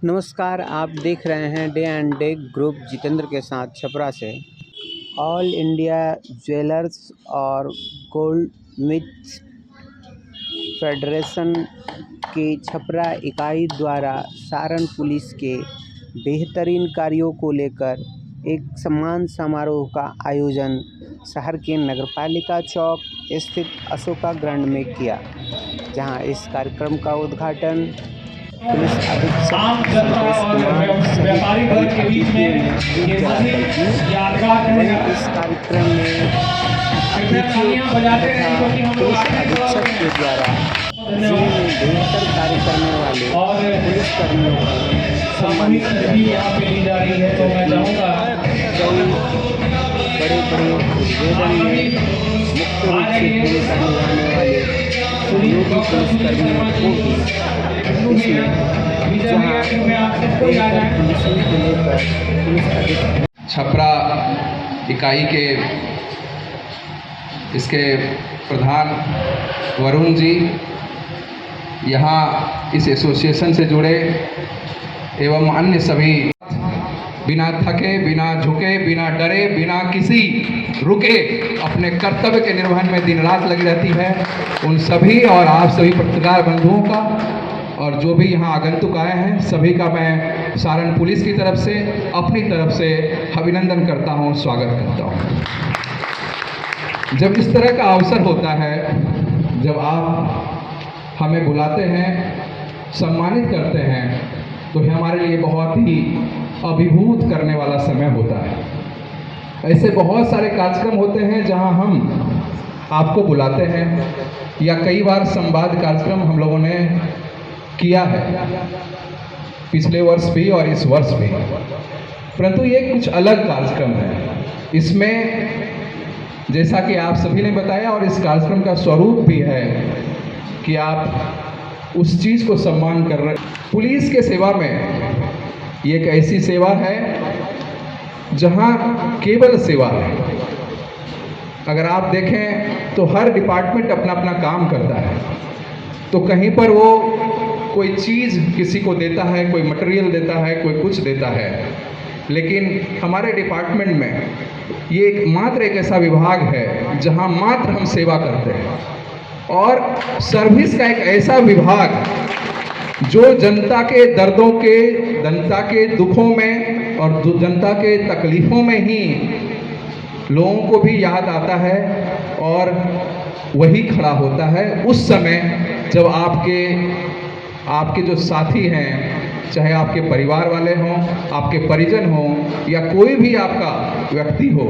नमस्कार, आप देख रहे हैं day and day group Jitendra के साथ छपरा से। ऑल इंडिया ज्वेलर्स और गोल्ड स्मिथ्स फेडरेशन की छपरा इकाई द्वारा सारण पुलिस के बेहतरीन कार्यों को लेकर एक सम्मान समारोह का आयोजन शहर के नगरपालिका चौक स्थित अशोका ग्राउंड में किया, जहां इस कार्यक्रम का उद्घाटन पुलिस अधीक्षक संतोष कुमार सहित कई अतिथियों ने दीप जलाकर की। वहीं इस कार्यक्रम में अतिथियों तथा पुलिस अधीक्षक के द्वारा जिले में बेहतर कार्य करने वाले पुलिसकर्मियों को सम्मानित किया गया। कई बड़े उद्घाटन में मुख्य रूप से भूमिका निभाने वाले सहयोगी पुलिसकर्मियों को भी छपरा इकाई के इसके प्रधान वरुण जी यहाँ इस एसोसिएशन से जुड़े एवं अन्य सभी बिना थके, बिना झुके, बिना डरे, बिना किसी रुके अपने कर्तव्य के निर्वहन में दिन रात लगी रहती है, उन सभी और आप सभी पत्रकार बंधुओं का और जो भी यहाँ आगंतुक आए हैं सभी का मैं सारण पुलिस की तरफ से अपनी तरफ से अभिनंदन करता हूँ, स्वागत करता हूँ। जब इस तरह का अवसर होता है, जब आप हमें बुलाते हैं, सम्मानित करते हैं, तो ये हमारे लिए बहुत ही अभिभूत करने वाला समय होता है। ऐसे बहुत सारे कार्यक्रम होते हैं जहाँ हम आपको बुलाते हैं या कई बार संवाद कार्यक्रम हम लोगों ने किया है, पिछले वर्ष भी और इस वर्ष भी, परंतु ये कुछ अलग कार्यक्रम है। इसमें जैसा कि आप सभी ने बताया और इस कार्यक्रम का स्वरूप भी है कि आप उस चीज़ को सम्मान कर रहे हैं। पुलिस के सेवा में ये एक ऐसी सेवा है जहां केवल सेवा है। अगर आप देखें तो हर डिपार्टमेंट अपना अपना काम करता है, तो कहीं पर वो कोई चीज़ किसी को देता है, कोई मटेरियल देता है, कोई कुछ देता है, लेकिन हमारे डिपार्टमेंट में ये एक ऐसा विभाग है जहां मात्र हम सेवा करते हैं। और सर्विस का एक ऐसा विभाग जो जनता के दर्दों के, जनता के दुखों में और जनता के तकलीफ़ों में ही लोगों को भी याद आता है और वही खड़ा होता है उस समय जब आपके जो साथी हैं, चाहे आपके परिवार वाले हों, आपके परिजन हों या कोई भी आपका व्यक्ति हो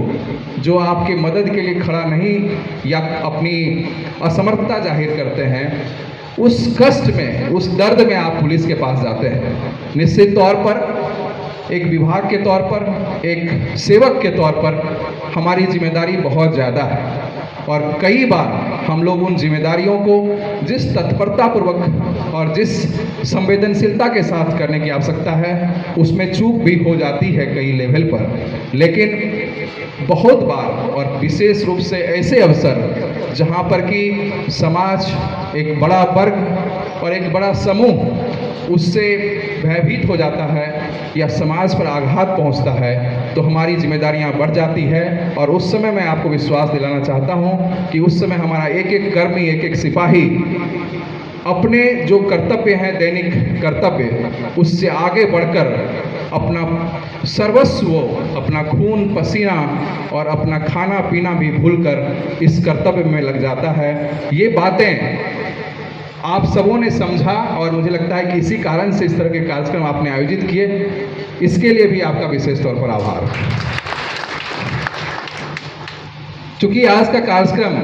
जो आपके मदद के लिए खड़ा नहीं या अपनी असमर्थता जाहिर करते हैं, उस कष्ट में, उस दर्द में आप पुलिस के पास जाते हैं। निश्चित तौर पर एक विभाग के तौर पर, एक सेवक के तौर पर हमारी जिम्मेदारी बहुत ज़्यादा है और कई बार हम लोग उन जिम्मेदारियों को जिस तत्परतापूर्वक और जिस संवेदनशीलता के साथ करने की आवश्यकता है उसमें चूक भी हो जाती है कई लेवल पर। लेकिन बहुत बार और विशेष रूप से ऐसे अवसर जहाँ पर कि समाज, एक बड़ा वर्ग और एक बड़ा समूह उससे भयभीत हो जाता है या समाज पर आघात पहुंचता है, तो हमारी जिम्मेदारियां बढ़ जाती है। और उस समय मैं आपको विश्वास दिलाना चाहता हूं कि उस समय हमारा एक एक कर्मी, एक एक सिपाही अपने जो कर्तव्य हैं, दैनिक कर्तव्य, उससे आगे बढ़कर अपना सर्वस्व, अपना खून पसीना और अपना खाना पीना भी भूलकर इस कर्तव्य में लग जाता है। ये बातें आप सबों ने समझा और मुझे लगता है कि इसी कारण से इस तरह के कार्यक्रम आपने आयोजित किए, इसके लिए भी आपका विशेष तौर पर आभार। चूंकि आज का कार्यक्रम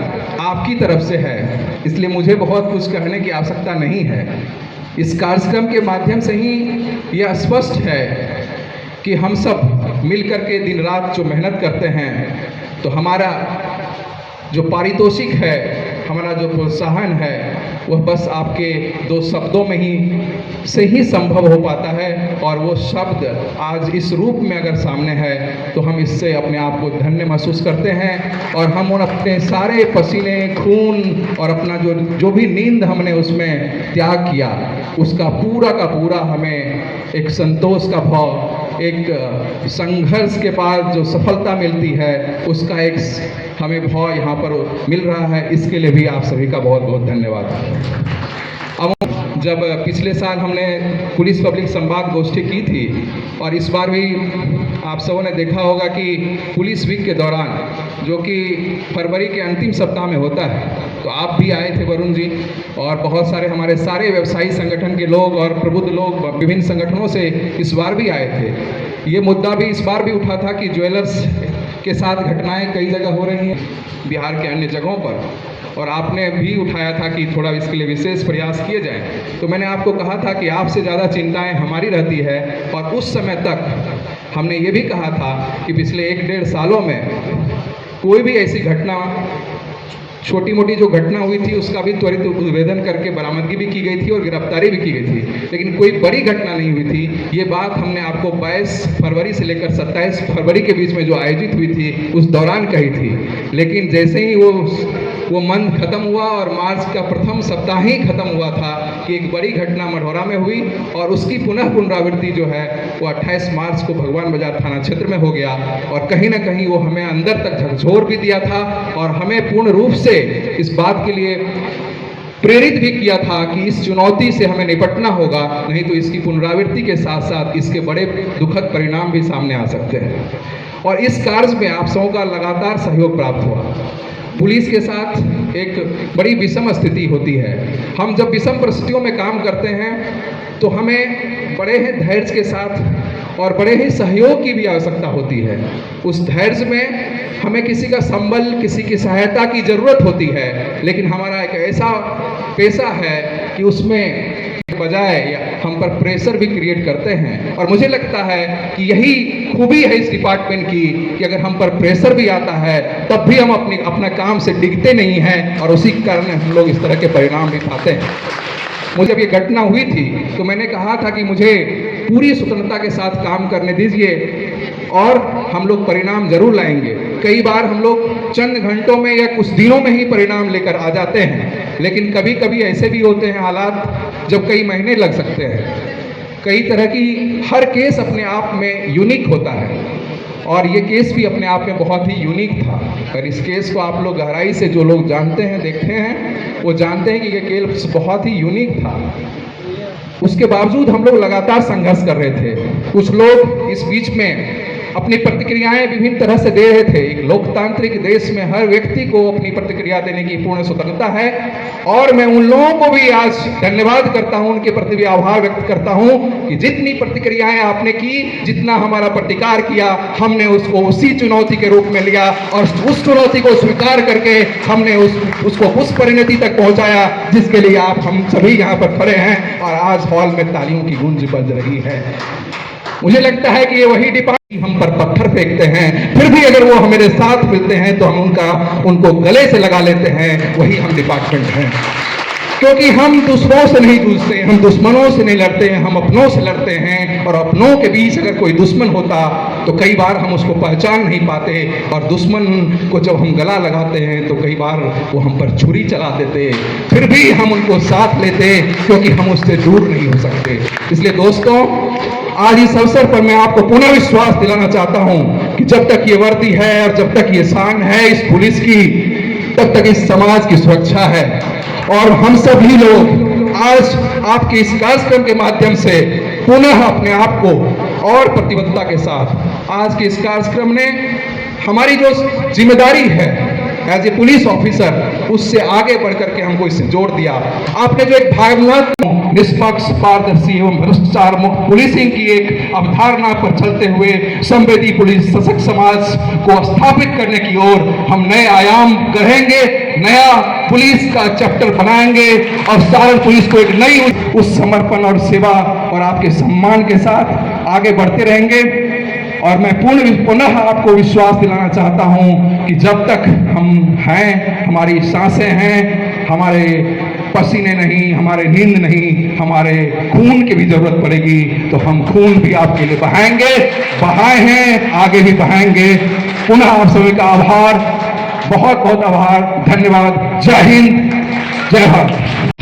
आपकी तरफ से है, इसलिए मुझे बहुत कुछ कहने की आवश्यकता नहीं है। इस कार्यक्रम के माध्यम से ही यह स्पष्ट है कि हम सब मिलकर के दिन रात जो मेहनत करते हैं, तो हमारा जो पारितोषिक है, हमारा जो प्रोत्साहन है, वह बस आपके दो शब्दों में ही संभव हो पाता है। और वो शब्द आज इस रूप में अगर सामने है तो हम इससे अपने आप को धन्य महसूस करते हैं और हम उन अपने सारे पसीने, खून और अपना जो भी नींद हमने उसमें त्याग किया, उसका पूरा का पूरा हमें एक संतोष का भाव, एक संघर्ष के बाद जो सफलता मिलती है उसका एक हमें भाव यहाँ पर मिल रहा है। इसके लिए भी आप सभी का बहुत बहुत धन्यवाद। अब जब पिछले साल हमने पुलिस पब्लिक संवाद गोष्ठी की थी और इस बार भी आप सबों ने देखा होगा कि पुलिस वीक के दौरान, जो कि फरवरी के अंतिम सप्ताह में होता है, तो आप भी आए थे वरुण जी, और बहुत सारे हमारे सारे व्यवसायी संगठन के लोग और प्रबुद्ध लोग विभिन्न संगठनों से इस बार भी आए थे। ये मुद्दा भी इस बार भी उठा था कि ज्वेलर्स के साथ घटनाएं कई जगह हो रही हैं बिहार के अन्य जगहों पर, और आपने भी उठाया था कि थोड़ा इसके लिए विशेष प्रयास किए जाएं। तो मैंने आपको कहा था कि आपसे ज़्यादा चिंताएं हमारी रहती है, और उस समय तक हमने ये भी कहा था कि पिछले 1-1.5 सालों में कोई भी ऐसी घटना, छोटी मोटी जो घटना हुई थी उसका भी त्वरित उद्भेदन करके बरामदगी भी की गई थी और गिरफ्तारी भी की गई थी, लेकिन कोई बड़ी घटना नहीं हुई थी। ये बात हमने आपको 22 फरवरी से लेकर 27 फरवरी के बीच में जो आयोजित हुई थी उस दौरान कही थी। लेकिन जैसे ही वो मंथ खत्म हुआ और मार्च का प्रथम सप्ताह ही खत्म हुआ था कि एक बड़ी घटना मढ़ौरा में हुई, और उसकी पुनरावृत्ति जो है वो 28 मार्च को भगवान बाजार थाना क्षेत्र में हो गया, और कहीं ना कहीं वो हमें अंदर तक झकझोर भी दिया था और हमें पूर्ण रूप से इस बात के लिए प्रेरित भी किया था कि इस चुनौती से हमें निपटना होगा, नहीं तो इसकी पुनरावृत्ति के साथ साथ इसके बड़े दुखद परिणाम भी सामने आ सकते हैं। और इस कार्य में आप सबों का लगातार सहयोग प्राप्त हुआ। पुलिस के साथ एक बड़ी विषम स्थिति होती है। हम जब विषम परिस्थितियों में काम करते हैं तो हमें बड़े ही धैर्य के साथ और बड़े ही सहयोग की भी आवश्यकता होती है। उस धैर्य में हमें किसी का संबल, किसी की सहायता की ज़रूरत होती है, लेकिन हमारा एक ऐसा पेशा है कि उसमें बजाय हम पर प्रेशर भी क्रिएट करते हैं। और मुझे लगता है कि यही खूबी है इस डिपार्टमेंट की कि अगर हम पर प्रेशर भी आता है तब भी हम अपना काम से डिगते नहीं हैं, और उसी कारण हम लोग इस तरह के परिणाम भी पाते हैं। मुझे जब ये घटना हुई थी तो मैंने कहा था कि मुझे पूरी स्वतंत्रता के साथ काम करने दीजिए और हम लोग परिणाम जरूर लाएंगे। कई बार हम लोग चंद घंटों में या कुछ दिनों में ही परिणाम लेकर आ जाते हैं, लेकिन कभी कभी ऐसे भी होते हैं हालात जब कई महीने लग सकते हैं। कई तरह की हर केस अपने आप में यूनिक होता है, और ये केस भी अपने आप में बहुत ही यूनिक था। और इस केस को आप लोग गहराई से जो लोग जानते हैं, देखते हैं, वो जानते हैं कि ये केस बहुत ही यूनिक था। उसके बावजूद हम लोग लगातार संघर्ष कर रहे थे। कुछ लोग इस बीच में अपनी प्रतिक्रियाएं विभिन्न तरह से दे रहे थे। एक लोकतांत्रिक देश में हर व्यक्ति को अपनी प्रतिक्रिया देने की पूर्ण स्वतंत्रता है, और मैं उन लोगों को भी आज धन्यवाद करता हूं, उनके प्रति भी आभार व्यक्त करता हूं कि जितनी प्रतिक्रियाएं आपने की, जितना हमारा प्रतिकार किया, हमने उसको उसी चुनौती के रूप में लिया, और उस चुनौती को स्वीकार करके हमने उसको उस परिणति तक पहुंचाया जिसके लिए आप हम सभी यहाँ पर खड़े हैं और आज हॉल में तालियों की गूंज बज रही है। मुझे लगता है कि ये वही डिपार्टमेंट हम पर पत्थर फेंकते हैं, फिर भी अगर वो हमारे साथ मिलते हैं तो हम उनको गले से लगा लेते हैं, वही हम डिपार्टमेंट हैं। क्योंकि हम दूसरों से नहीं जूझते, हम दुश्मनों से नहीं लड़ते हैं, हम अपनों से लड़ते हैं। और अपनों के बीच अगर कोई दुश्मन होता तो कई बार हम उसको पहचान नहीं पाते, और दुश्मन को जब हम गला लगाते हैं तो कई बार वो हम पर छुरी चला देते, फिर भी हम उनको साथ लेते क्योंकि हम उससे दूर नहीं हो सकते। इसलिए दोस्तों, आज इस अवसर पर मैं आपको पुनः विश्वास दिलाना चाहता हूं कि जब तक ये वर्दी है और जब तक ये शान है इस पुलिस की, तब तक इस समाज की सुरक्षा है। और हम सभी लोग आज आपके इस कार्यक्रम के माध्यम से पुनः अपने आप को और प्रतिबद्धता के साथ आज के इस कार्यक्रम ने हमारी जो जिम्मेदारी है एज ए पुलिस ऑफिसर, उससे आगे बढ़ करके हमको इससे जोड़ दिया। आपने जो एक भावनात्मक, निष्पक्ष, पारदर्शी एवं भ्रष्टाचार मुक्त पुलिसिंग की एक अवधारणा पर चलते हुए संवेदी पुलिस सशक्त समाज को स्थापित करने की ओर हम नए आयाम गढ़ेंगे, नया पुलिस का चैप्टर बनाएंगे और सारण पुलिस को एक नई उस समर्पण और सेवा और आपके सम्मान के साथ आगे बढ़ते रहेंगे। और मैं पुनः आपको विश्वास दिलाना चाहता हूं कि जब तक हम हैं, हमारी सांसें हैं, हमारे पसीने नहीं, हमारे नींद नहीं, हमारे खून की भी जरूरत पड़ेगी तो हम खून भी आपके लिए बहाएंगे, बहाए हैं, आगे भी बहाएंगे। पुनः आप सभी का आभार, बहुत बहुत आभार, धन्यवाद। जय हिंद, जय भारत।